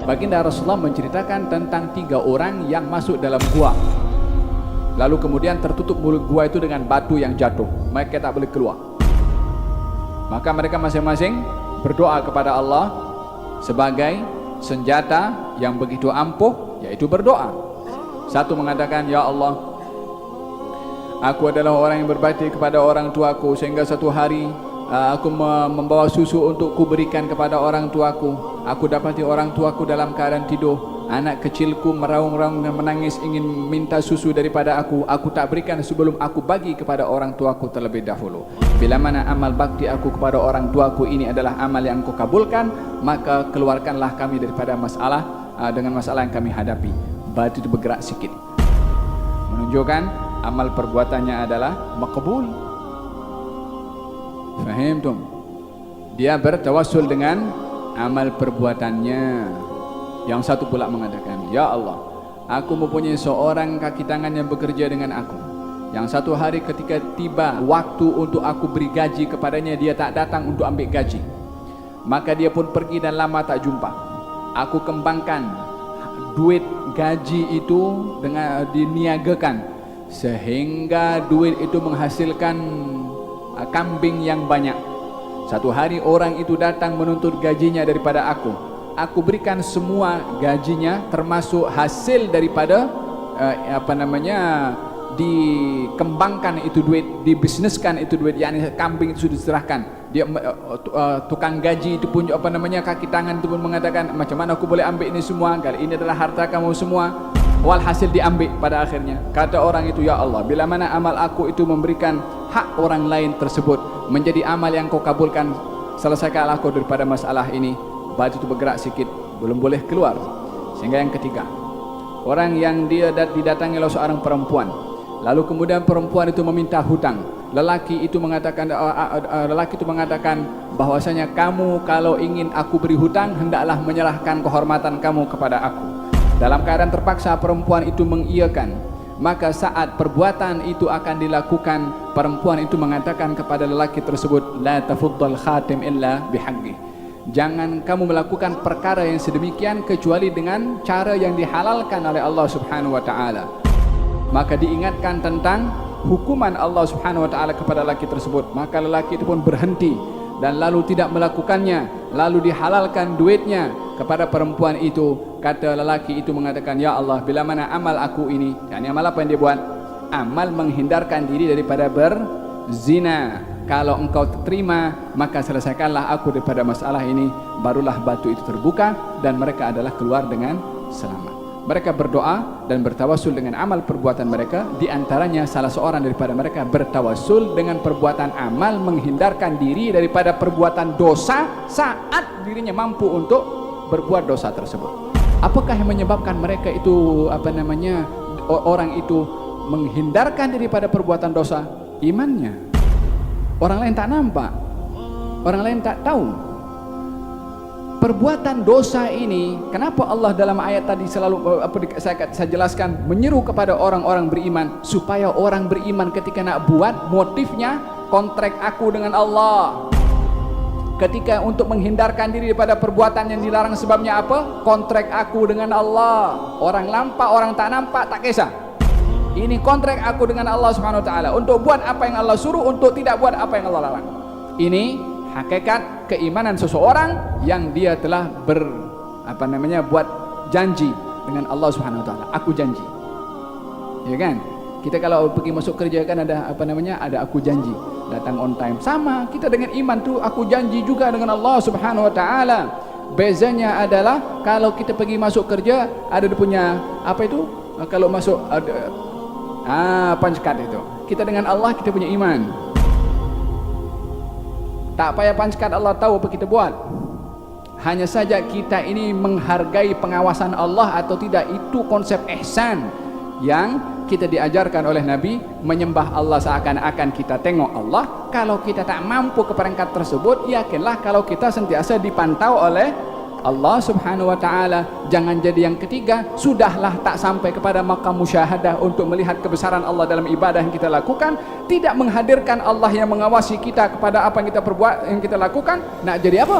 Baginda Rasulullah menceritakan tentang 3 orang yang masuk dalam gua, lalu kemudian tertutup mulut gua itu dengan batu yang jatuh, mereka tak boleh keluar. Maka mereka masing-masing berdoa kepada Allah sebagai senjata yang begitu ampuh, yaitu berdoa. Satu mengatakan, ya Allah, aku adalah orang yang berbakti kepada orang tuaku, sehingga satu hari aku membawa susu untuk kuberikan kepada orang tuaku. Aku dapati orang tuaku dalam keadaan tidur. Anak kecilku meraung-raung dan menangis ingin minta susu daripada aku. Aku tak berikan sebelum aku bagi kepada orang tuaku terlebih dahulu. Bila mana amal bakti aku kepada orang tuaku ini adalah amal yang engkau kabulkan, maka keluarkanlah kami daripada masalah dengan masalah yang kami hadapi. Batu itu bergerak sikit, menunjukkan amal perbuatannya adalah maqbul. Fahimtum? Dia bertawassul dengan amal perbuatannya. Yang satu pula mengatakan, ya Allah, aku mempunyai seorang kaki tangan yang bekerja dengan aku. Yang satu hari ketika tiba waktu untuk aku beri gaji kepadanya, dia tak datang untuk ambil gaji. Maka dia pun pergi dan lama tak jumpa. Aku kembangkan duit gaji itu dengan diniagakan, sehingga duit itu menghasilkan kambing yang banyak. Satu hari orang itu datang menuntut gajinya daripada aku. Aku berikan semua gajinya, termasuk hasil daripada dikembangkan itu duit, dibisniskan itu duit, yakni kambing itu sudah diserahkan. Dia tukang gaji itu pun kaki tangan itu pun mengatakan, macam mana aku boleh ambil ini semua? Kali ini adalah harta kamu semua. Walhasil diambil pada akhirnya. Kata orang itu, ya Allah, bila mana amal aku itu memberikan hak orang lain tersebut menjadi amal yang kau kabulkan, selesaikanlah aku daripada masalah ini. Batu itu bergerak sikit, belum boleh keluar. Sehingga yang ketiga, orang yang dia didatangi oleh seorang perempuan, lalu kemudian perempuan itu meminta hutang. Lelaki itu mengatakan bahwasanya kamu kalau ingin aku beri hutang, hendaklah menyerahkan kehormatan kamu kepada aku. Dalam keadaan terpaksa perempuan itu mengiyakan. Maka saat perbuatan itu akan dilakukan, perempuan itu mengatakan kepada lelaki tersebut, la tafuddal khatim illa bihaqqi. Jangan kamu melakukan perkara yang sedemikian kecuali dengan cara yang dihalalkan oleh Allah Subhanahu wa taala. Maka diingatkan tentang hukuman Allah Subhanahu wa taala kepada lelaki tersebut. Maka lelaki itu pun berhenti dan lalu tidak melakukannya, lalu dihalalkan duitnya kepada perempuan itu. Kata lelaki itu mengatakan, ya Allah, bila mana amal aku ini, yakni amal apa yang dia buat? Amal menghindarkan diri daripada berzina. Kalau engkau terima, maka selesaikanlah aku daripada masalah ini. Barulah batu itu terbuka dan mereka adalah keluar dengan selamat. Mereka berdoa dan bertawassul dengan amal perbuatan mereka. Di antaranya salah seorang daripada mereka bertawassul dengan perbuatan amal menghindarkan diri daripada perbuatan dosa saat dirinya mampu untuk berbuat dosa tersebut. Apakah yang menyebabkan mereka itu orang itu menghindarkan daripada perbuatan dosa? Imannya. Orang lain tak nampak, orang lain tak tahu. Perbuatan dosa ini, kenapa Allah dalam ayat tadi selalu saya jelaskan, menyeru kepada orang-orang beriman supaya orang beriman ketika nak buat, motifnya kontrak aku dengan Allah. Ketika untuk menghindarkan diri daripada perbuatan yang dilarang, sebabnya apa? Kontrak aku dengan Allah. Orang nampak, orang tak nampak, tak kisah. Ini kontrak aku dengan Allah Subhanahu wa taala untuk buat apa yang Allah suruh, untuk tidak buat apa yang Allah larang. Ini hakikat keimanan seseorang yang dia telah buat janji dengan Allah Subhanahu wa taala. Aku janji. Ya kan? Kita kalau pergi masuk kerja kan ada ada aku janji, datang on time. Sama kita dengan iman tu, aku janji juga dengan Allah Subhanahu wa taala. Bezanya adalah kalau kita pergi masuk kerja ada dia punya kalau masuk ada punch card itu. Kita dengan Allah kita punya iman. Tak payah punch card, Allah tahu apa kita buat. Hanya saja kita ini menghargai pengawasan Allah atau tidak, itu konsep ihsan yang kita diajarkan oleh Nabi. Menyembah Allah seakan-akan kita tengok Allah. Kalau kita tak mampu ke peringkat tersebut, yakinlah kalau kita sentiasa dipantau oleh Allah Subhanahu wa taala. Jangan jadi yang ketiga, sudahlah tak sampai kepada maqam musyahadah untuk melihat kebesaran Allah dalam ibadah yang kita lakukan, tidak menghadirkan Allah yang mengawasi kita kepada apa yang kita perbuat, yang kita lakukan. Nak jadi apa?